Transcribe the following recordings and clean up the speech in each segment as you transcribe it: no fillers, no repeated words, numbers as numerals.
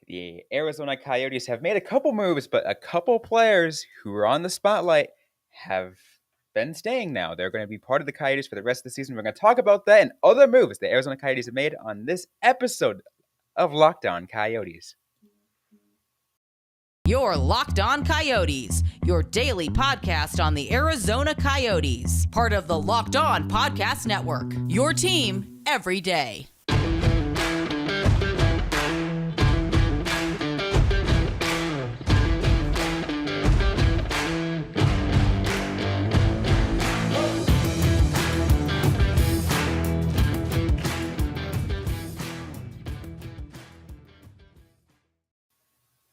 the Arizona Coyotes have made a couple moves, but a couple players who were on the spotlight have been staying now. They're going to be part of the Coyotes for the rest of the season. We're going to talk about that and other moves the Arizona Coyotes have made on this episode of Locked On Coyotes. Your Locked On Coyotes, your daily podcast on the Arizona Coyotes, part of the Locked On Podcast Network, your team every day.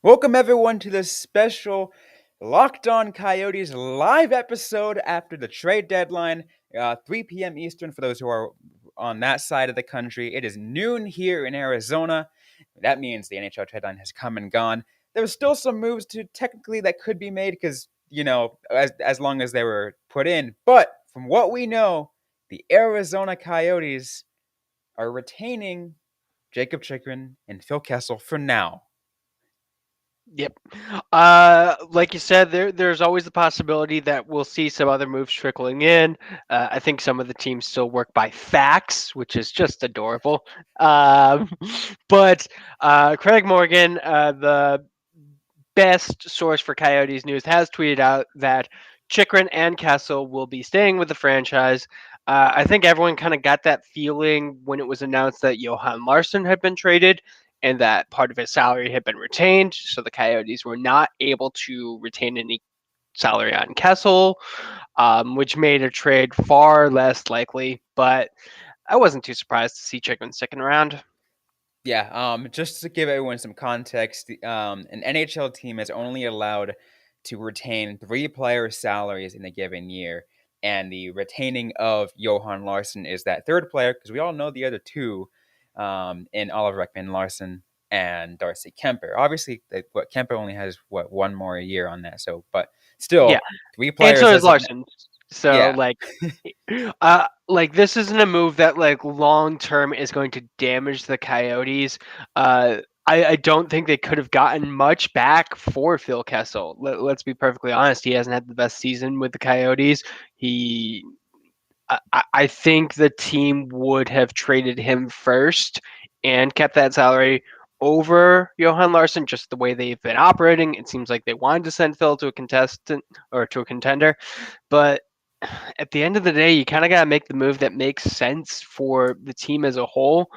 Welcome everyone to this special Locked On Coyotes live episode after the trade deadline, 3 p.m. Eastern for those who are on that side of the country. It is noon here in Arizona. That means the NHL trade deadline has come and gone. There's still some moves technically that could be made because, as long as they were put in. But from what we know, the Arizona Coyotes are retaining Jacob Chychrun and Phil Kessel for now. Yep. Like you said, there's always the possibility that we'll see some other moves trickling in. I think some of the teams still work by fax, which is just adorable. But Craig Morgan, the best source for Coyotes news, has tweeted out that Chychrun and Kessel will be staying with the franchise. I think everyone kind of got that feeling when it was announced that Johan Larsson had been traded and that part of his salary had been retained. So the Coyotes were not able to retain any salary on Kessel, which made a trade far less likely. But I wasn't too surprised to see Chychrun sticking around. Yeah, just to give everyone some context, an NHL team is only allowed to retain 3 players' salaries in a given year. And the retaining of Johan Larsson is that third player, because we all know the other two, in Oliver Ekman-Larsson and Darcy Kuemper. Obviously, Kuemper only has one more year on that. So, but still, yeah. 3 players. And so is Larsson. So yeah. like this isn't a move that like long term is going to damage the Coyotes. I don't think they could have gotten much back for Phil Kessel. Let's be perfectly honest. He hasn't had the best season with the Coyotes. I think the team would have traded him first and kept that salary over Johan Larsson, just the way they've been operating. It seems like they wanted to send Phil to a contestant or to a contender. But at the end of the day, you kind of got to make the move that makes sense for the team as a whole.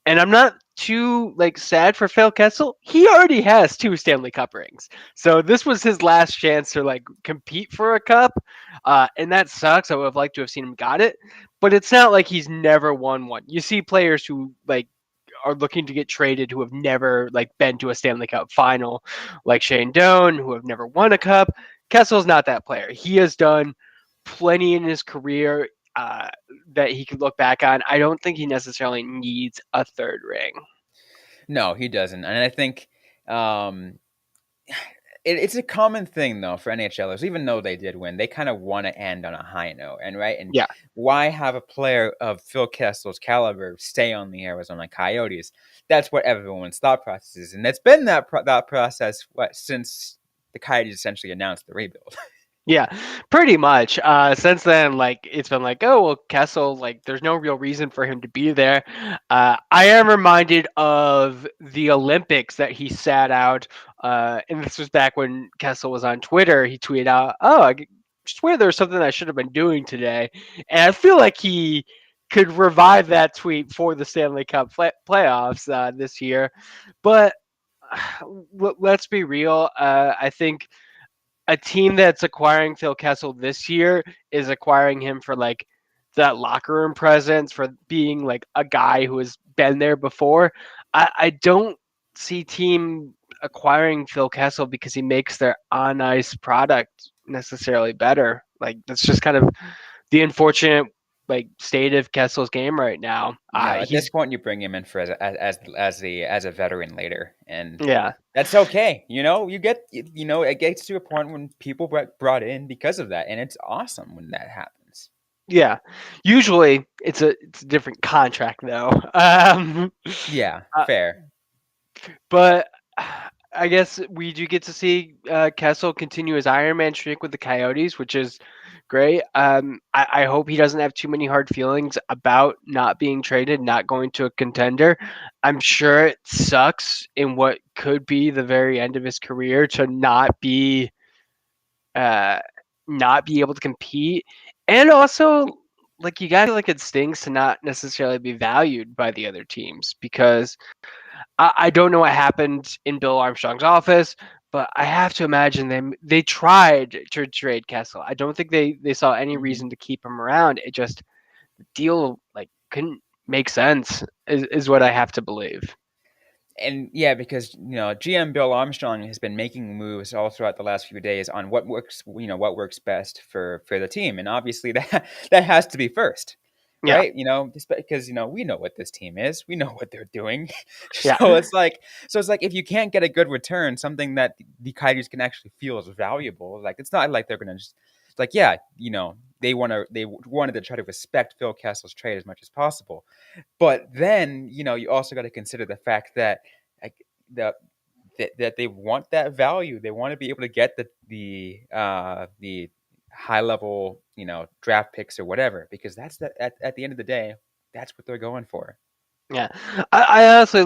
And I'm not too sad for Phil Kessel. He already has 2 Stanley Cup rings. So this was his last chance to compete for a cup. And that sucks. I would have liked to have seen him got it, but it's not like he's never won one. You see players who are looking to get traded who have never been to a Stanley Cup final, like Shane Doan, who have never won a cup. Kessel's not that player. He has done plenty in his career that he could look back on. I don't think he necessarily needs a third ring. No, he doesn't. And I think it's a common thing, though, for NHLers, even though they did win, they kind of want to end on a high note. And yeah. Why have a player of Phil Kessel's caliber stay on the Arizona Coyotes? That's what everyone's thought process is. And it's been that process since the Coyotes essentially announced the rebuild. Yeah, pretty much. Since then, it's been oh, well, Kessel, there's no real reason for him to be there. I am reminded of the Olympics that he sat out, and this was back when Kessel was on Twitter. He tweeted out, "Oh, I swear there's something I should have been doing today," and I feel like he could revive that tweet for the Stanley Cup playoffs this year. But let's be real. I think a team that's acquiring Phil Kessel this year is acquiring him for that locker room presence, for being a guy who has been there before. I don't see team acquiring Phil Kessel because he makes their on ice product necessarily better. That's just kind of the unfortunate state of Kessel's game right now. At this point, you bring him in for as a veteran later, and yeah, that's okay. It gets to a point when people brought in because of that, and it's awesome when that happens. Yeah, usually it's a different contract though. Yeah, fair. But I guess we do get to see Kessel continue his Iron Man streak with the Coyotes, which is great. I hope he doesn't have too many hard feelings about not being traded, not going to a contender. I'm sure it sucks in what could be the very end of his career to uh, not be able to compete, and also like you got to feel like it stings to not necessarily be valued by the other teams because I don't know what happened in Bill Armstrong's office, but I have to imagine they tried to trade Kessel. I don't think they saw any Mhm. reason to keep him around. It just the deal like couldn't make sense is what I have to believe. And yeah, because GM Bill Armstrong has been making moves all throughout the last few days on what works best for the team, and obviously that has to be first, Yeah, right? Just because we know what this team is, we know what they're doing, yeah, so it's like if you can't get a good return, something that the Coyotes can actually feel is valuable, like it's not like they're gonna just it's like yeah, they wanted to try to respect Phil Kessel's trade as much as possible. But then, you also got to consider the fact that like the that they want that value. They want to be able to get the high level, draft picks or whatever, because that's at the end of the day, that's what they're going for. yeah. I honestly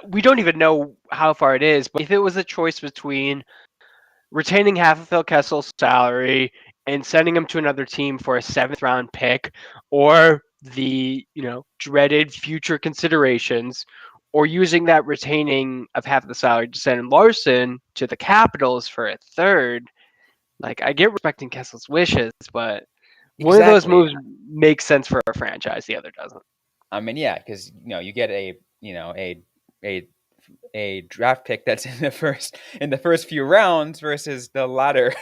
we don't even know how far it is, but if it was a choice between retaining half of Phil Kessel's salary and sending him to another team for a seventh round pick, or the dreaded future considerations, or using that retaining of half of the salary to send Larson to the Capitals for a third. Like I get respecting Kessel's wishes, but one of those Exactly. moves makes sense for a franchise, the other doesn't. I mean, yeah, because you get a a draft pick that's in the first few rounds versus the latter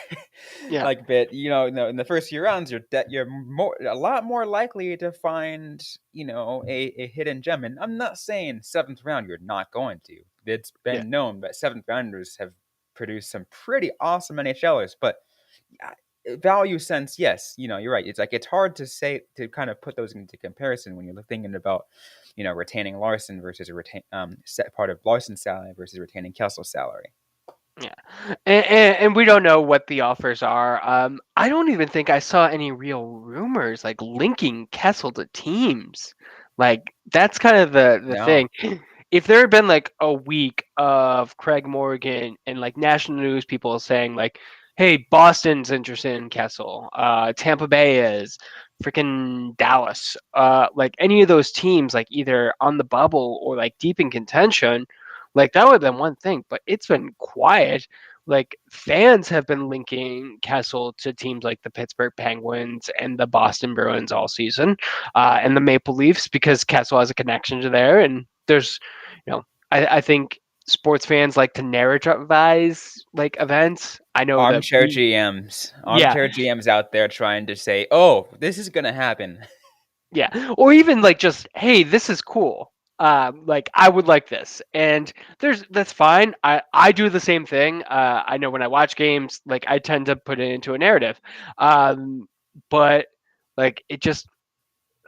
Yeah, like bit in the first few rounds you're a lot more likely to find a hidden gem. And I'm not saying seventh round you're not going to. It's yeah. been known that seventh rounders have produced some pretty awesome NHLers, but value sense, yes, you're right. It's like it's hard to say to kind of put those into comparison when you're thinking about retaining Larson versus a set part of Larson's salary versus retaining Kessel's salary. Yeah, and we don't know what the offers are. I don't even think I saw any real rumors like linking Kessel to teams. Like that's kind of the No. thing. If there had been like a week of Craig Morgan and like national news people saying like, "Hey, Boston's interested in Kessel. Tampa Bay is, freaking Dallas. Like any of those teams, like either on the bubble or like deep in contention." Like that would have been one thing, but it's been quiet. Like fans have been linking Kessel to teams like the Pittsburgh Penguins and the Boston Bruins all season, and the Maple Leafs because Kessel has a connection to there. And there's, I think sports fans like to narrativize like events. I know that Armchair GMs. yeah, Armchair GMs out there trying to say, "Oh, this is gonna happen." yeah, or even like just, hey, this is cool. Like I would like this, and that's fine. I do the same thing. I know when I watch games, like I tend to put it into a narrative, but like it just,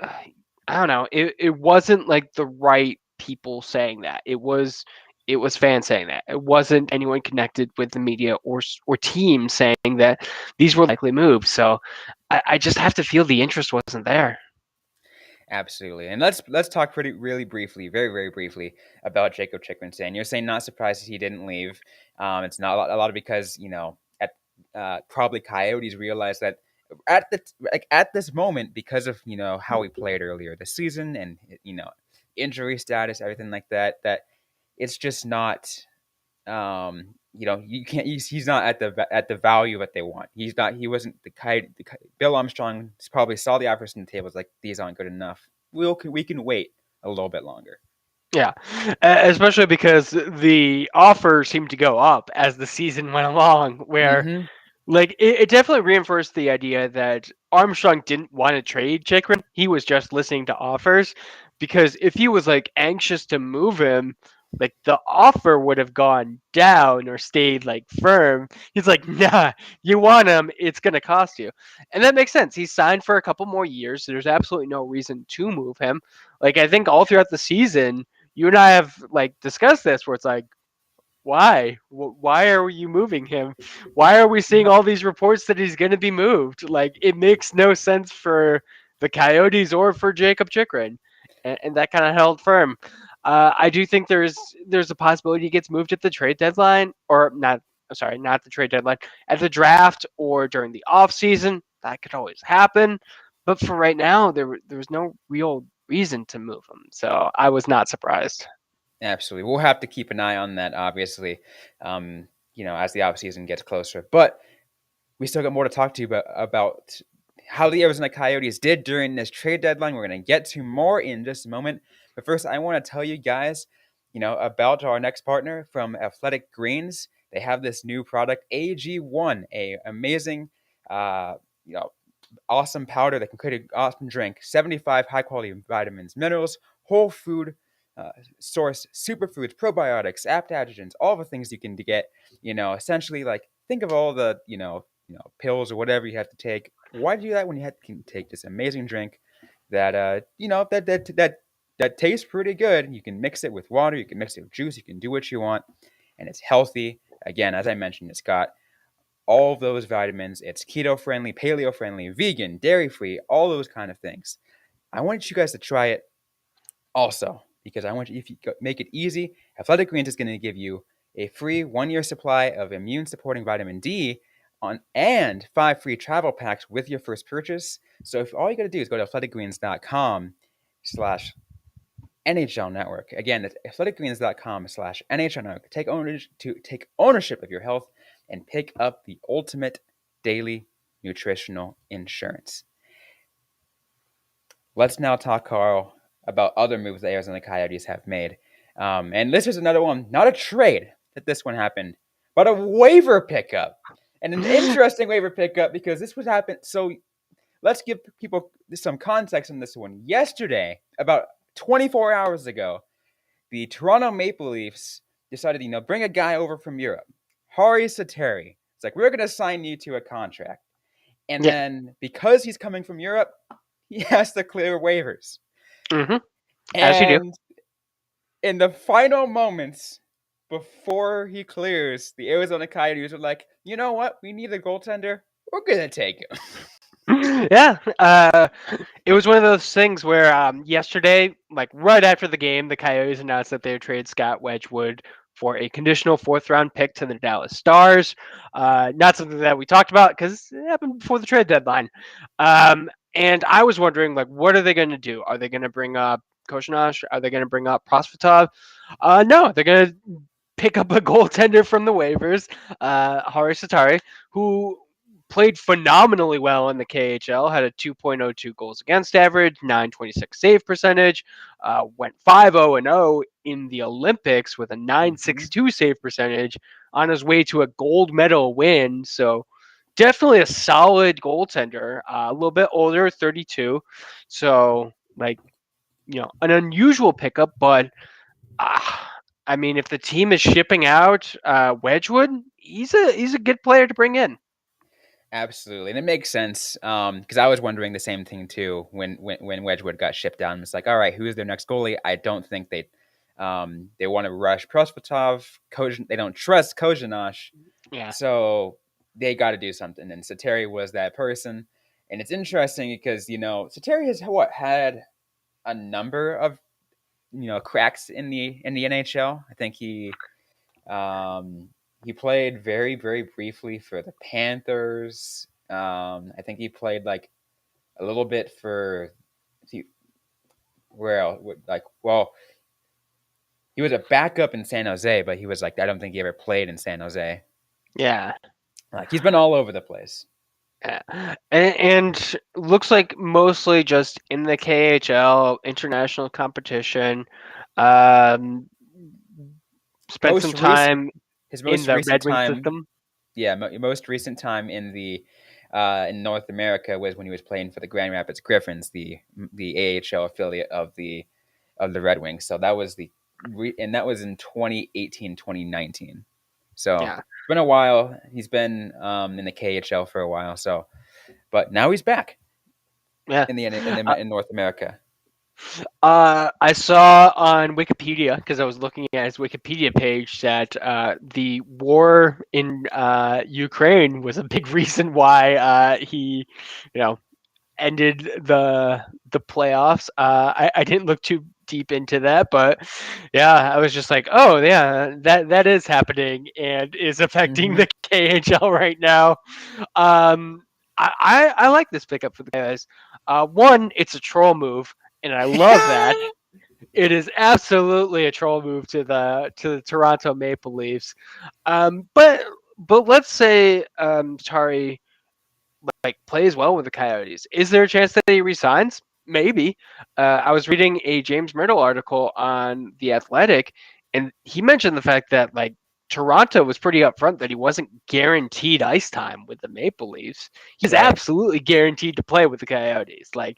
I don't know. It wasn't like the right people saying that. It was fans saying that. It wasn't anyone connected with the media or team saying that these were likely moves. So I just have to feel the interest wasn't there. Absolutely. And let's talk really briefly, very very briefly about Jacob Chychrun. Saying you're saying not surprised he didn't leave. It's not a lot of because at probably Coyotes realized that at this moment, because of how he played earlier this season and injury status, everything like that it's just not you can't. He's not at the value that they want. He's not. He wasn't Bill Armstrong probably saw the offers on the table. Was like, these aren't good enough. We can wait a little bit longer. Yeah, especially because the offer seemed to go up as the season went along, where Mm-hmm. like it definitely reinforced the idea that Armstrong didn't want to trade Chychrun. He was just listening to offers because if he was like anxious to move him, like the offer would have gone down or stayed like firm. He's like, nah, you want him, it's gonna cost you. And that makes sense. He's signed for a couple more years. So there's absolutely no reason to move him. Like I think all throughout the season, you and I have like discussed this where it's like, Why? Why are you moving him? Why are we seeing all these reports that he's going to be moved? Like, it makes no sense for the Coyotes or for Jacob Chychrun, and that kind of held firm. I do think there's a possibility he gets moved at the trade deadline, or not. Sorry, not the trade deadline, at the draft or during the off season. That could always happen, but for right now, there was no real reason to move him, so I was not surprised. Absolutely. We'll have to keep an eye on that, obviously, as the offseason gets closer. But we still got more to talk to you about how the Arizona Coyotes did during this trade deadline. We're going to get to more in just a moment. But first, I want to tell you guys, about our next partner from Athletic Greens. They have this new product, AG1, a amazing, uh, you know, awesome powder that can create an awesome drink. 75 high quality vitamins, minerals, whole food source, superfoods, probiotics, adaptogens, all the things you can get. Essentially, like think of all the pills or whatever you have to take. Why do that when can take this amazing drink that that tastes pretty good? You can mix it with water, you can mix it with juice, you can do what you want, and it's healthy. Again, as I mentioned, it's got all of those vitamins. It's keto friendly, paleo friendly, vegan, dairy free, all those kind of things. I want you guys to try it also because I want you, if you make it easy, Athletic Greens is going to give you a free 1 year supply of immune supporting vitamin D and 5 free travel packs with your first purchase. So if all you got to do is go to athleticgreens.com/NHL Network. Again, that's athleticgreens.com/NHL Network. Take ownership of your health and pick up the ultimate daily nutritional insurance. Let's now talk, Carl, about other moves the Arizona Coyotes have made. And this is another one, not a trade that this one happened, but a waiver pickup. And an interesting waiver pickup because this was happened. So let's give people some context on this one. Yesterday, about 24 hours ago, the Toronto Maple Leafs decided, bring a guy over from Europe, Hari Sateri. It's like, we're going to sign you to a contract. And Yeah. then because he's coming from Europe, he has to clear waivers. Mm-hmm. As you do. And in the final moments before he clears, the Arizona Coyotes are like, you know what? We need a goaltender. We're going to take him. Yeah, it was one of those things where yesterday, like right after the game, the Coyotes announced that they would trade Scott Wedgwood for a conditional fourth-round pick to the Dallas Stars. Not something that we talked about because it happened before the trade deadline. And I was wondering, like, what are they going to do? Are they going to bring up Koshinash? Are they going to bring up Prosvetov? No, they're going to pick up a goaltender from the waivers, Hari Satari, who played phenomenally well in the KHL, had a 2.02 goals against average, 926 save percentage, went 5-0-0 in the Olympics with a 962 save percentage on his way to a gold medal win. So definitely a solid goaltender, a little bit older, 32. So an unusual pickup, but I mean, if the team is shipping out Wedgwood, he's a good player to bring in. Absolutely, and it makes sense because I was wondering the same thing too when Wedgwood got shipped down. It's like, all right, who is their next goalie? I don't think they want to rush Prosvetov. They don't trust Kozhinash, Yeah. so they got to do something. And Sateri was that person, and it's interesting because Sateri has had a number of cracks in the NHL. I think he played very, very briefly for the Panthers. I think he played like a little bit for where else? He was a backup in San Jose, but he was like, I don't think he ever played in San Jose. Yeah. Like he's been all over the place. Yeah. And looks like mostly just in the KHL international competition. Um, spent some time His in most the recent Red Wing time, system. yeah, most recent time in North America was when he was playing for the Grand Rapids Griffins, the AHL affiliate of the Red Wings. So that was and that was in 2018, 2019. So Yeah. it's been a while. He's been in the KHL for a while. So, but now he's back Yeah. in North America. I saw on Wikipedia, because I was looking at his Wikipedia page, that the war in Ukraine was a big reason why he, you know, ended the playoffs. I didn't look too deep into that, but yeah, I was just like, oh yeah, that is happening and is affecting Mhm. the KHL right now. Um, I like this pickup for the guys. One, it's a troll move, and I love that. It is absolutely a troll move to the Toronto Maple Leafs. But let's say Tari like plays well with the Coyotes. Is there a chance that he resigns? Maybe. I was reading a James Myrtle article on the Athletic, and he mentioned the fact that like Toronto was pretty upfront that he wasn't guaranteed ice time with the Maple Leafs. He's Right. absolutely guaranteed to play with the Coyotes. Like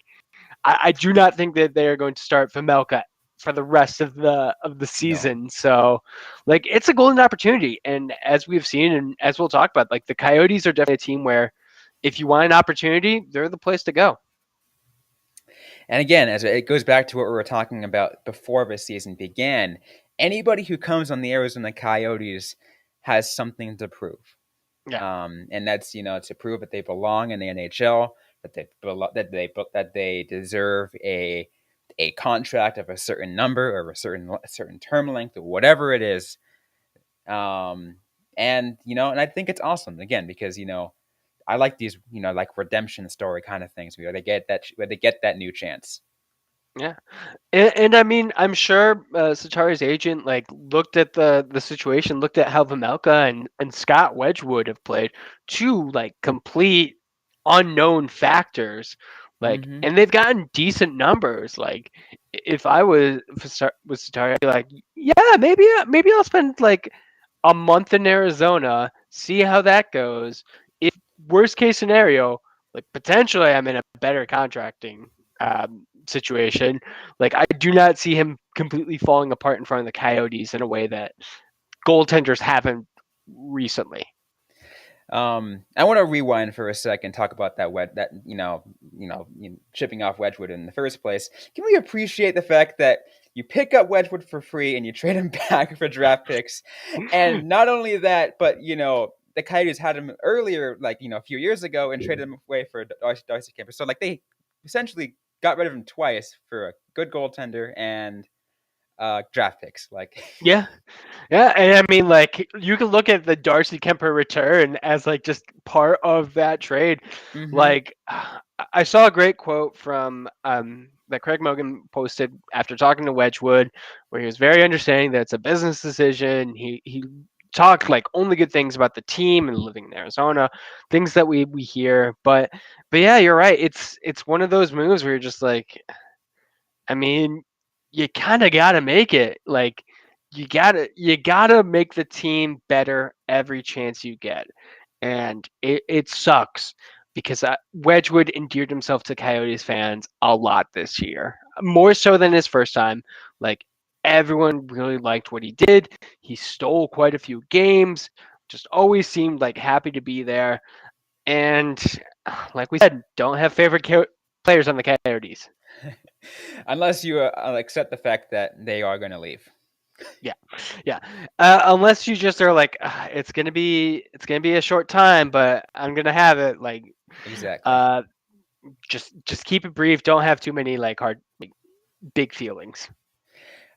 I do not think that they are going to start Pamelka for the rest of the No. season. So, like, it's a golden opportunity, and as we've seen, and as we'll talk about, like the Coyotes are definitely a team where if you want an opportunity, they're the place to go. And again, as it goes back to what we were talking about before the season began, anybody who comes on the Arizona Coyotes has something to prove. Yeah, And that's to prove that they belong in the NHL, that they deserve a contract of a certain number or a certain term length or whatever it is. Um, and I think it's awesome again because I like these like redemption story kind of things where they get that new chance. yeah. And I mean, I'm sure Satari's agent like looked at the situation, looked at how Vamelka and Scott Wedgwood have played, two like complete unknown factors, like, Mm-hmm. and they've gotten decent numbers. Like, if I was Satari, I'd be like, yeah, maybe I'll spend like a month in Arizona, see how that goes. If worst case scenario, like potentially I'm in a better contracting situation. Like I do not see him completely falling apart in front of the Coyotes in a way that goaltenders haven't recently. I want to rewind for a second, talk about that shipping off Wedgwood in the first place. Can we appreciate the fact that you pick up Wedgwood for free and you trade him back for draft picks, and not only that, but the Coyotes had him earlier, like a few years ago, and traded him away for Darcy Kemper. So like they essentially got rid of him twice for a good goaltender and draft picks. Like, Yeah, yeah, and I mean, like you can look at the Darcy Kemper return as like just part of that trade. mm-hmm. Like, I saw a great quote from that Craig Mogan posted after talking to Wedgwood, where he was very understanding that it's a business decision. He talked like only good things about the team and living in Arizona, things that we hear. But yeah, you're right. It's one of those moves where you're just like, I mean, you kind of got to make it. Like you gotta make the team better every chance you get, and it sucks because Wedgwood endeared himself to Coyotes fans a lot this year, more so than his first time. Like everyone really liked what he did. He stole quite a few games. Just always seemed like happy to be there. And like we said, don't have favorite players on the Coyotes. Unless you accept the fact that they are going to leave. Yeah, yeah. Unless you just are like, it's gonna be a short time, but I'm gonna have it. Like, Exactly. uh, just keep it brief. Don't have too many like hard, like, big feelings.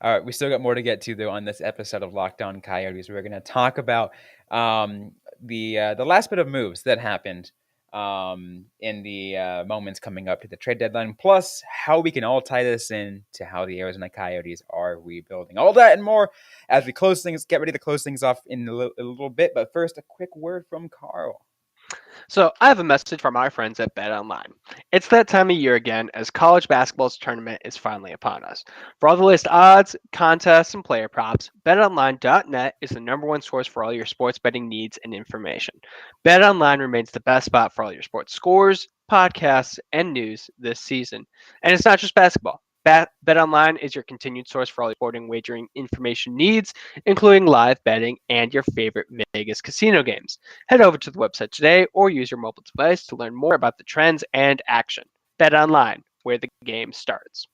All right, we still got more to get to though on this episode of Locked On Coyotes. We're going to talk about the last bit of moves that happened in the moments coming up to the trade deadline, plus how we can all tie this in to how the Arizona Coyotes are rebuilding. All that and more as we get ready to close things off in a little bit. But first, a quick word from Carl. So I have a message from our friends at Bet Online. It's that time of year again, as college basketball's tournament is finally upon us. For all the latest odds, contests, and player props, BetOnline.net is the number one source for all your sports betting needs and information. BetOnline remains the best spot for all your sports scores, podcasts, and news this season. And it's not just basketball. BetOnline is your continued source for all your sporting wagering information needs, including live betting and your favorite Vegas casino games. Head over to the website today or use your mobile device to learn more about the trends and action. Bet online, where the game starts.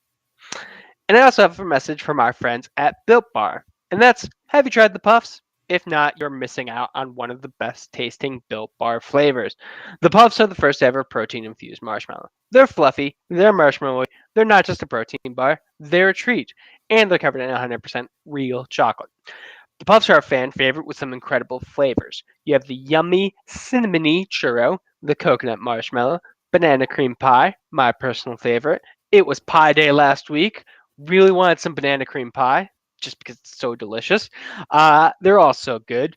And I also have a message from our friends at Built Bar. And that's, have you tried the puffs? If not, you're missing out on one of the best tasting Built Bar flavors. The puffs are the first ever protein infused marshmallow. They're fluffy, they're marshmallowy, they're not just a protein bar, they're a treat. And they're covered in 100% real chocolate. The puffs are a fan favorite with some incredible flavors. You have the yummy cinnamony churro, the coconut marshmallow, banana cream pie, my personal favorite. It was pie day last week. Really wanted some banana cream pie just because it's so delicious. They're all so good.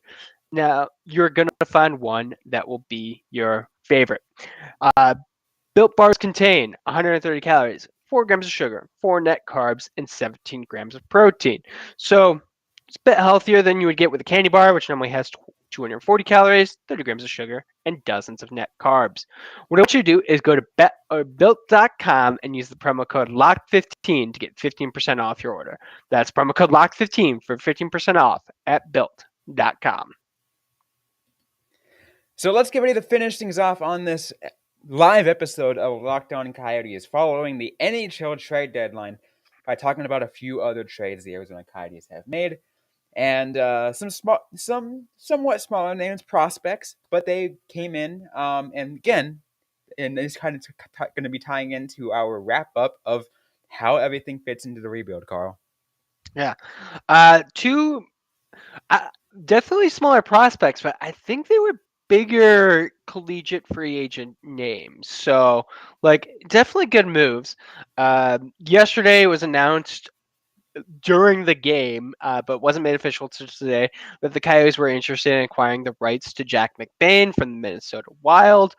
Now, you're going to find one that will be your favorite. Uh, Built bars contain 130 calories, 4 grams of sugar, 4 net carbs, and 17 grams of protein. So it's a bit healthier than you would get with a candy bar, which normally has 240 calories, 30 grams of sugar, and dozens of net carbs. What I want you to do is go to built.com and use the promo code LOCK15 to get 15% off your order. That's promo code LOCK15 for 15% off at built.com. So let's get ready to finish things off on this live episode of Locked On Coyotes following the NHL trade deadline by talking about a few other trades the Arizona Coyotes have made and some somewhat smaller names prospects, but they came in and again, and it's kind of going to be tying into our wrap up of how everything fits into the rebuild, Carl. Yeah. Two Uh, definitely smaller prospects, but I think they were bigger collegiate free agent names. So, like, definitely good moves. Yesterday it was announced during the game, but wasn't made official to today, that the Coyotes were interested in acquiring the rights to Jack McBain from the Minnesota Wild.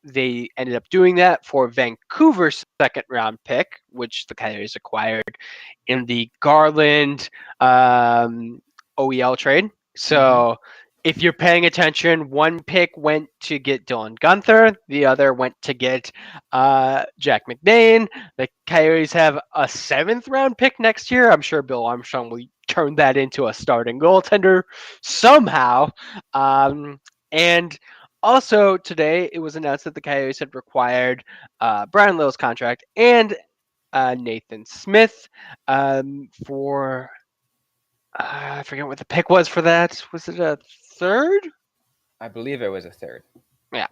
They ended up doing that for Vancouver's second round pick, which the Coyotes acquired in the Garland OEL trade. So if you're paying attention, one pick went to get Dylan Gunther, the other went to get Jack McBain. The Coyotes have a 7th round pick next year. I'm sure Bill Armstrong will turn that into a starting goaltender somehow. And also today, it was announced that the Coyotes had required Brian Lill's contract and Nathan Smith for I forget what the pick was for that. Was it a third? I believe it was a third. Yeah.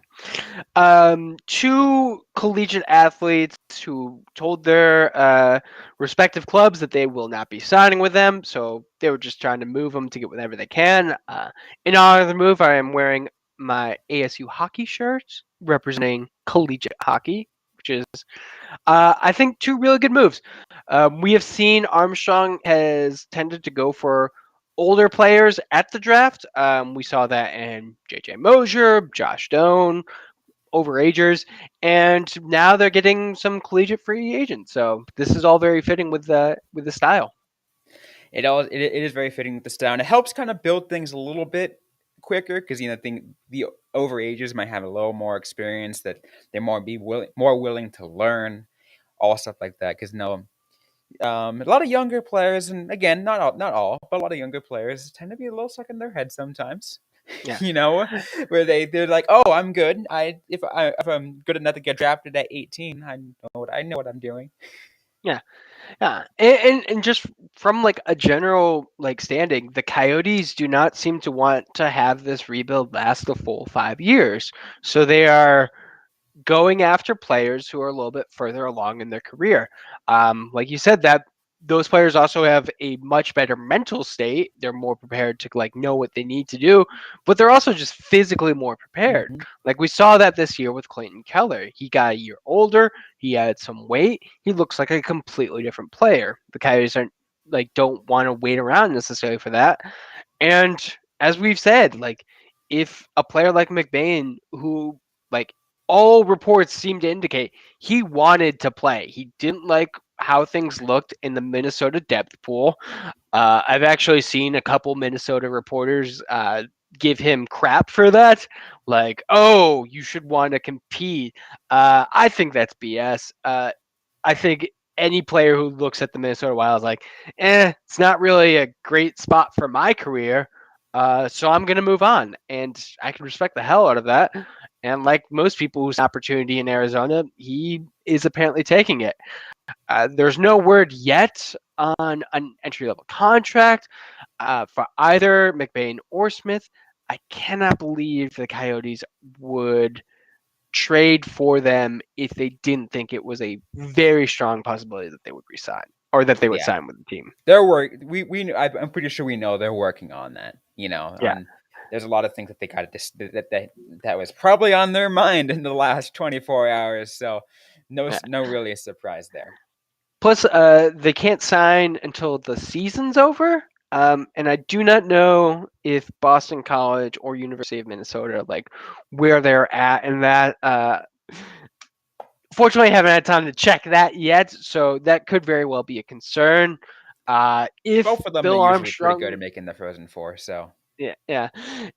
Two collegiate athletes who told their respective clubs that they will not be signing with them, so they were just trying to move them to get whatever they can. In honor of the move, I am wearing my ASU hockey shirt representing collegiate hockey, which is, I think, two really good moves. We have seen Armstrong has tended to go for older players at the draft. We saw that in JJ Mosier, Josh Doan, overagers, and now they're getting some collegiate free agents. So this is all very fitting with the style. It is very fitting with the style, and it helps kind of build things a little bit quicker because the overages might have a little more experience, that they're more willing to learn, all stuff like that. Because a lot of younger players, and again, not all, but a lot of younger players tend to be a little stuck in their head sometimes. Yeah. Where they're like, oh, I'm good. If I'm good enough to get drafted at 18, I know what I'm doing. Yeah. Yeah, and just from like a general like standing, the Coyotes do not seem to want to have this rebuild last the full 5 years. So they are going after players who are a little bit further along in their career. Like you said, that those players also have a much better mental state. They're more prepared to like know what they need to do, but they're also just physically more prepared. Mm-hmm. Like we saw that this year with Clayton Keller. He got a year older. He had some weight. He looks like a completely different player. The Coyotes don't want to wait around necessarily for that. And as we've said, like if a player like McBain, who like all reports seem to indicate he wanted to play. He didn't like how things looked in the Minnesota depth pool. I've actually seen a couple Minnesota reporters give him crap for that. Like, oh, you should want to compete. I think that's BS. I think any player who looks at the Minnesota Wild is like, it's not really a great spot for my career. So I'm going to move on. And I can respect the hell out of that. And like most people who's an opportunity in Arizona, he is apparently taking it. There's no word yet on an entry level contract for either McBain or Smith. I cannot believe the Coyotes would trade for them if they didn't think it was a very strong possibility that they would resign or that they would Yeah, sign with the team. I'm pretty sure we know they're working on that. Yeah. There's a lot of things that they got that was probably on their mind in the last 24 hours. So no really surprise there. Plus, they can't sign until the season's over. And I do not know if Boston College or University of Minnesota, like where they're at in that. Fortunately, I haven't had time to check that yet, so that could very well be a concern. If Both of them are Bill usually pretty good Armstrong at making the Frozen Four. So yeah.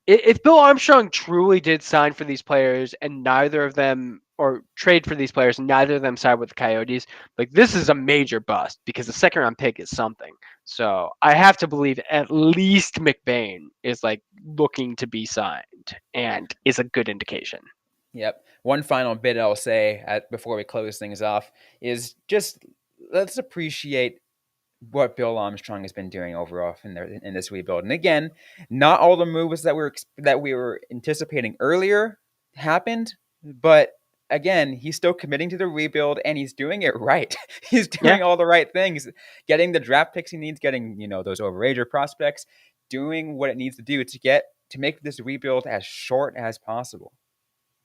If Bill Armstrong truly did sign for these players and neither of them, or trade for these players, and neither of them signed with the Coyotes, like this is a major bust because the second round pick is something. So I have to believe at least McBain is like looking to be signed and is a good indication. yep. One final bit I'll say before we close things off is just let's appreciate what Bill Armstrong has been doing overall in this rebuild. And again, not all the moves that we were anticipating earlier happened, but again, he's still committing to the rebuild and he's doing it right. He's Yeah. doing all the right things, getting the draft picks he needs, getting those overager prospects, doing what it needs to do to make this rebuild as short as possible.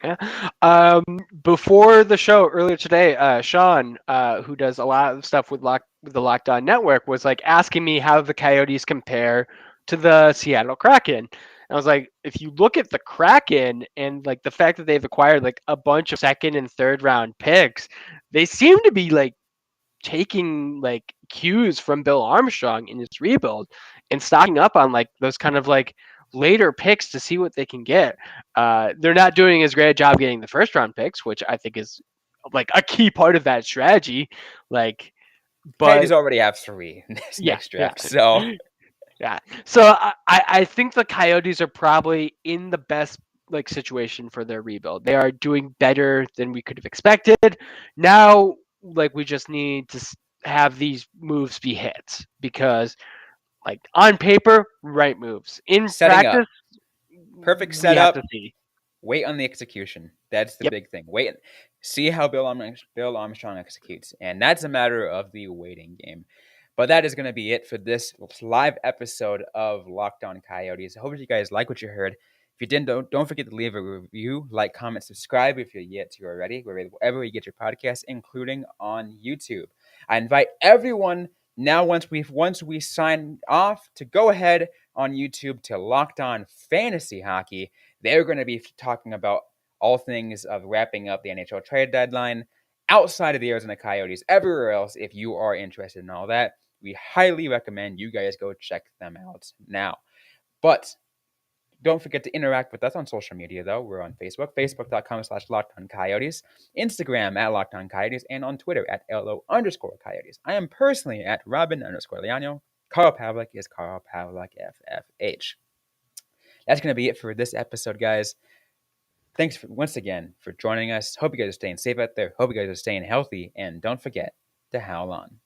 Yeah. Before the show earlier today, Sean, who does a lot of stuff with the Locked On Network, was like asking me how the Coyotes compare to the Seattle Kraken. And I was like, if you look at the Kraken and like the fact that they've acquired like a bunch of second and third round picks, they seem to be like taking like cues from Bill Armstrong in his rebuild and stocking up on like those kind of like later picks to see what they can get. They're not doing as great a job getting the first round picks, which I think is like a key part of that strategy. Like, Coyotes but already have three in this yeah, next yeah. draft, so Yeah. So I think the Coyotes are probably in the best like situation for their rebuild. They are doing better than we could have expected. Now, like we just need to have these moves be hits because, like on paper, right moves. In setting practice, up. Perfect we have to setup. see. Wait on the execution. That's the Yep. big thing. Wait, see how Bill Armstrong executes, and that's a matter of the waiting game. But that is going to be it for this live episode of Locked On Coyotes. I hope you guys like what you heard. If you didn't, don't forget to leave a review, like, comment, subscribe if you're yet to already, wherever you get your podcasts, including on YouTube. I invite everyone now once we sign off to go ahead on YouTube to Locked On Fantasy Hockey. They're going to be talking about all things of wrapping up the NHL trade deadline outside of the Arizona Coyotes, everywhere else. If you are interested in all that, we highly recommend you guys go check them out now. But don't forget to interact with us on social media, though. We're on Facebook, facebook.com/LockedOnCoyotes, Instagram at LockedOnCoyotes, and on Twitter at LO_Coyotes. I am personally at Robyn_Leano. Carl Pavlock is Carl Pavlock FFH. That's going to be it for this episode, guys. Thanks once again for joining us. Hope you guys are staying safe out there. Hope you guys are staying healthy. And don't forget to howl on.